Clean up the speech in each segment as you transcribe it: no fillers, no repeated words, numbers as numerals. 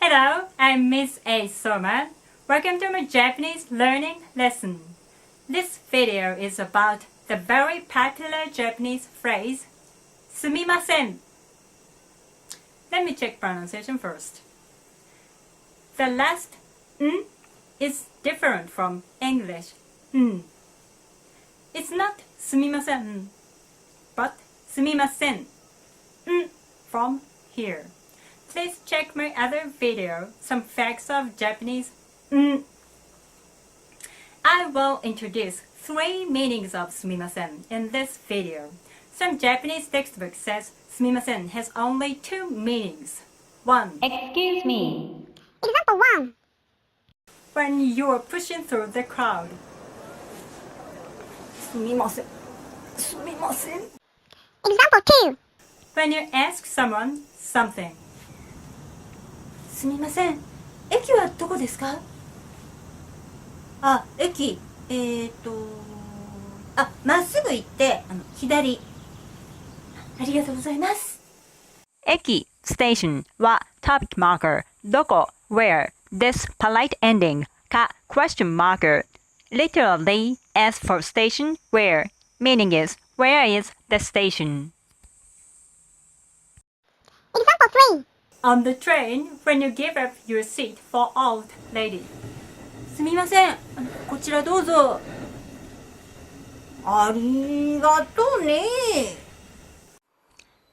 Hello, I'm Miss A. Soma. Welcome to my Japanese learning lesson. This video is about the very popular Japanese phrase, すみません. Let me check pronunciation first. The last n is different from English n. It's not すみません, but すみません n from here. Please check my other video, Some Facts of Japanese n. I will introduce 3 meanings of すみません in this video. Some Japanese textbook says すみません has only 2 meanings. 1. Excuse me. Example 1. When you are pushing through the crowd. すみません。すみません。 Example 2. When you ask someone something. すみません。駅はどこですか？あ、駅、まっすぐ行って、左。ありがとうございます。駅 station は topic marker どこ where this polite ending か question marker literally as for station where meaning is where is the station. Example 3. On the train, when you give up your seat for old lady. すみません。こちらどうぞ。ありがとうね。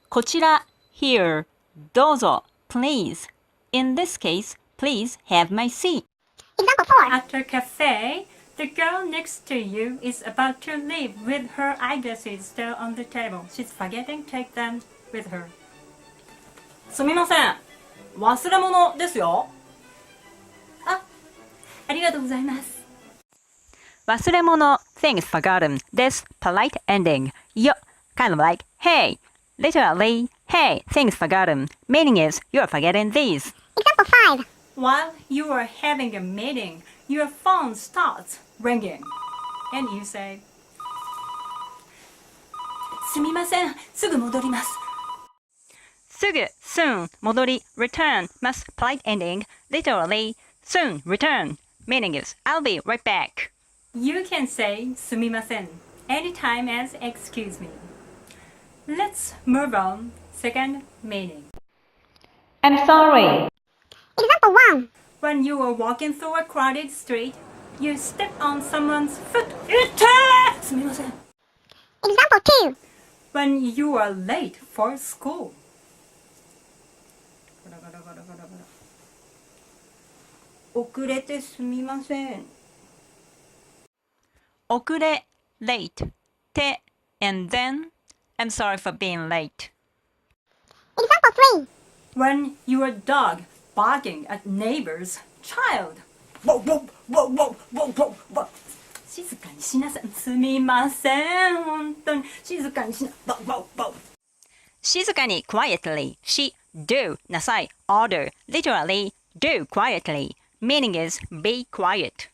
こちら here どうぞ please. In this case, please have my seat. Example 4. At a cafe, the girl next to you is about to leave with her eyeglasses still on the table. She's forgetting to take them with her. すみません。忘れ物ですよ。ありがとうございます。忘れ物 things forgotten. This polite ending. Yo, kind of like hey. Literally, hey, things forgotten. Meaning is you're forgetting these. Example 5. While you are having a meeting, your phone starts ringing. And you say, すみません。すぐ戻ります。すぐ soon 戻り return must polite ending. Literally, soon return. Meaning is I'll be right back. You can say すみません anytime as excuse me. Let's move on. Second meaning. I'm sorry. Example 1. When you are walking through a crowded street, you step on someone's foot. 痛い！すみません。 Example 2. When you are late for school. 遅れてすみません。遅れ late て and then I'm sorry for being late. Example 3. When your dog barking at neighbor's child. 静かにしなさい。すみません。本当に静かにしな。静かに quietly. She do なさい order. Literally do quietly. Meaning is be quiet.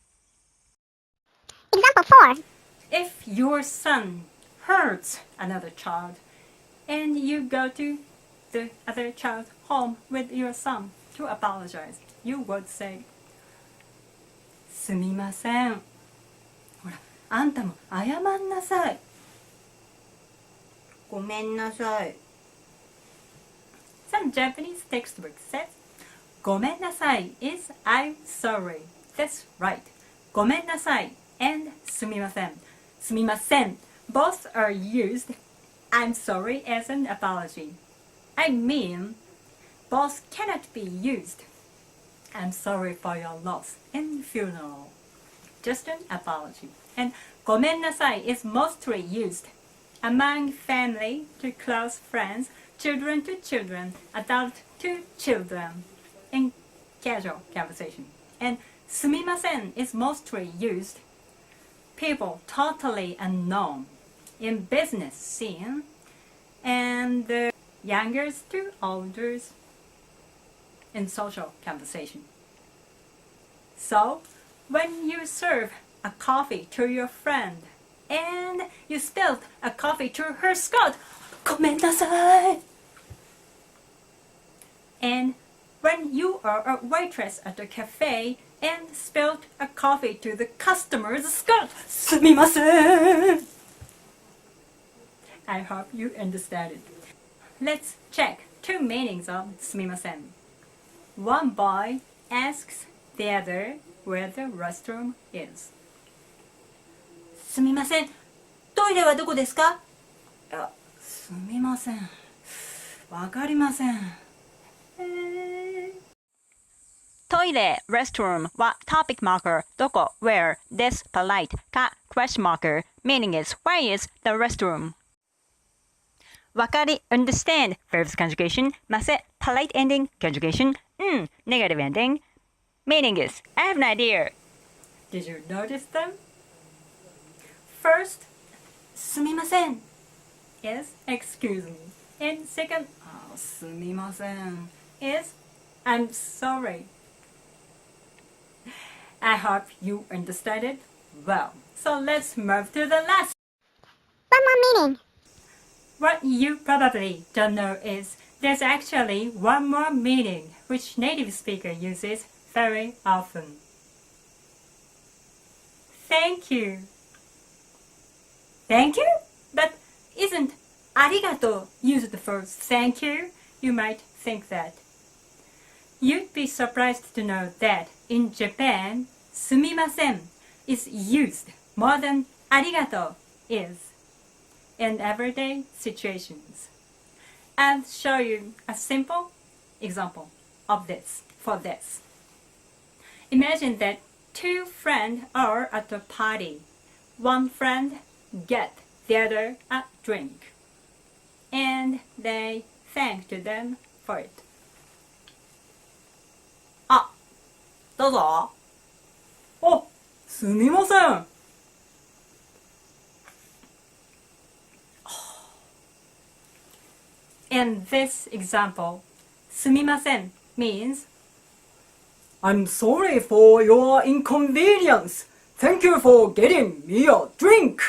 Example 4. If your son hurts another child and you go to the other child's home with your son to apologize, you would say, すみません。ほら、あんたも謝んなさい。ごめんなさい。Some Japanese textbook says, ごめんなさい is I'm sorry. That's right. ごめんなさい and すみません。すみません both are used I'm sorry as an apology. I mean, both cannot be used I'm sorry for your loss in funeral. Just an apology. And ごめんなさい is mostly used among family to close friends, children to children, adult to children in casual conversation. And すみません is mostly used people totally unknown in business scene and youngers to elders in social conversation. So, when you serve a coffee to your friend and you spilled a coffee to her skirt, ごめんなさい. And when you are a waitress at a cafe and spilled a coffee to the customer's skirt. すみません. I hope you understand it. Let's check two meanings of すみません. One boy asks the other where the restroom is. すみません。トイレはどこですか？すみません。わかりません。トイレ restroom は topic marker どこ where this polite か question marker meaning is where is the restroom わかり understand verbs conjugation ませ polite ending conjugation negative ending meaning is I have an idea Did you notice them? First, すみません。 is excuse me. And second, すみません is I'm sorry. I hope you understand it well. So let's move to the last. One more meaning. What you probably don't know is there's actually one more meaning which native speaker uses very often. Thank you. Thank you? But isn't ありがとう used for thank you? You might think that. You'd be surprised to know that in Japan, すみません is used more than ありがとう is in everyday situations. I'll show you a simple example of this for this. Imagine that two friends are at a party. One friend get the other a drink, and they thank to them for it. どうぞ。すみません. In this example, すみません means I'm sorry for your inconvenience. Thank you for getting me a drink.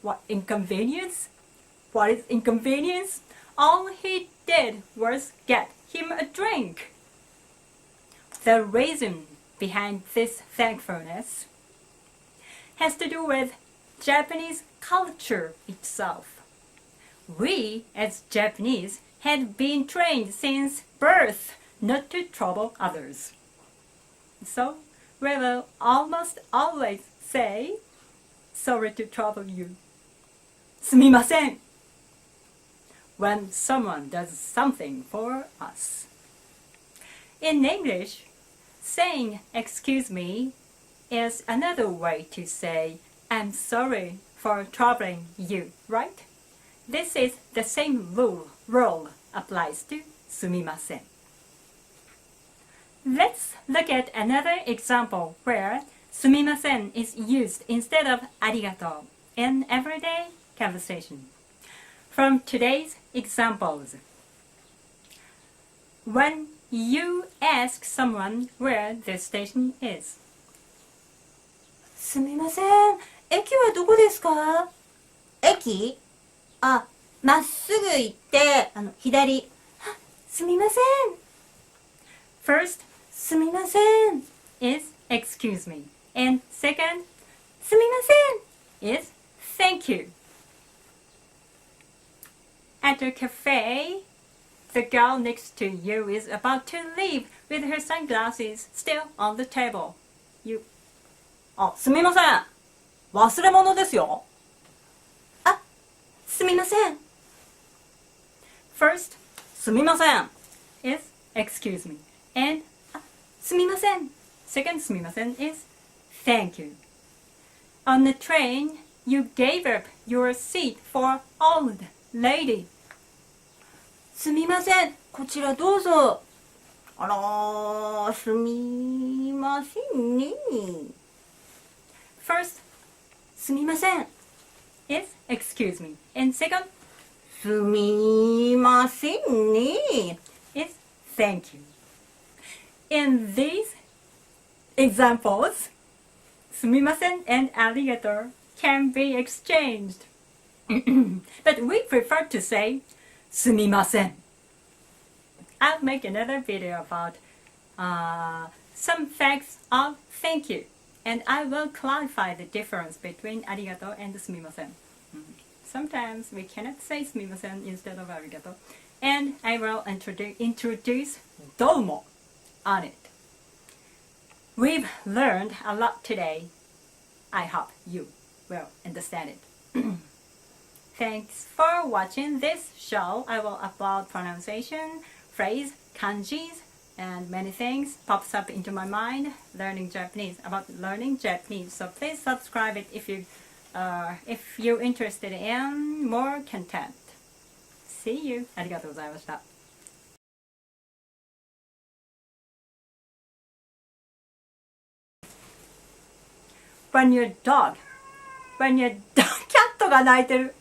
What inconvenience? What is inconvenience? All he did was get him a drink. The reason behind this thankfulness has to do with Japanese culture itself. We, as Japanese, had been trained since birth not to trouble others. So, we will almost always say, sorry to trouble you. すみません when someone does something for us. In English, saying excuse me is another way to say I'm sorry for troubling you, right? This is the same rule applies to すみません. Let's look at another example where すみません is used instead of ありがとう in everyday conversation. From today's examples, when you ask someone where the station is, すみません。駅はどこですか？駅？まっすぐ行って、左。すみません。first すみません。 is excuse me, and second すみません。 is thank you. At a cafe, the girl next to you is about to leave with her sunglasses still on the table. You すみません。忘れ物ですよ。すみません。first すみません。 is excuse me, and すみません。 second すみません is thank you. On the train, you gave up your seat for old lady. すみません。こちらどうぞ。すみませんね。First すみません。 is excuse me, and second すみませんね。 is thank you. In these examples, すみません and ありがとう can be exchanged. But we prefer to say すみません I'll make another video about some facts of thank you. And I will clarify the difference between ありがとう and すみません。Sometimes we cannot say すみません instead of ありがとう。And I will introduce どうも on it. We've learned a lot today. I hope you will understand it. Thanks for watching this show. I will upload pronunciation, phrase, kanjis, and many things pops up into my mind about learning Japanese. So please subscribe it if you're interested in more content. See you. ありがとうございました。When your cat が鳴いてる。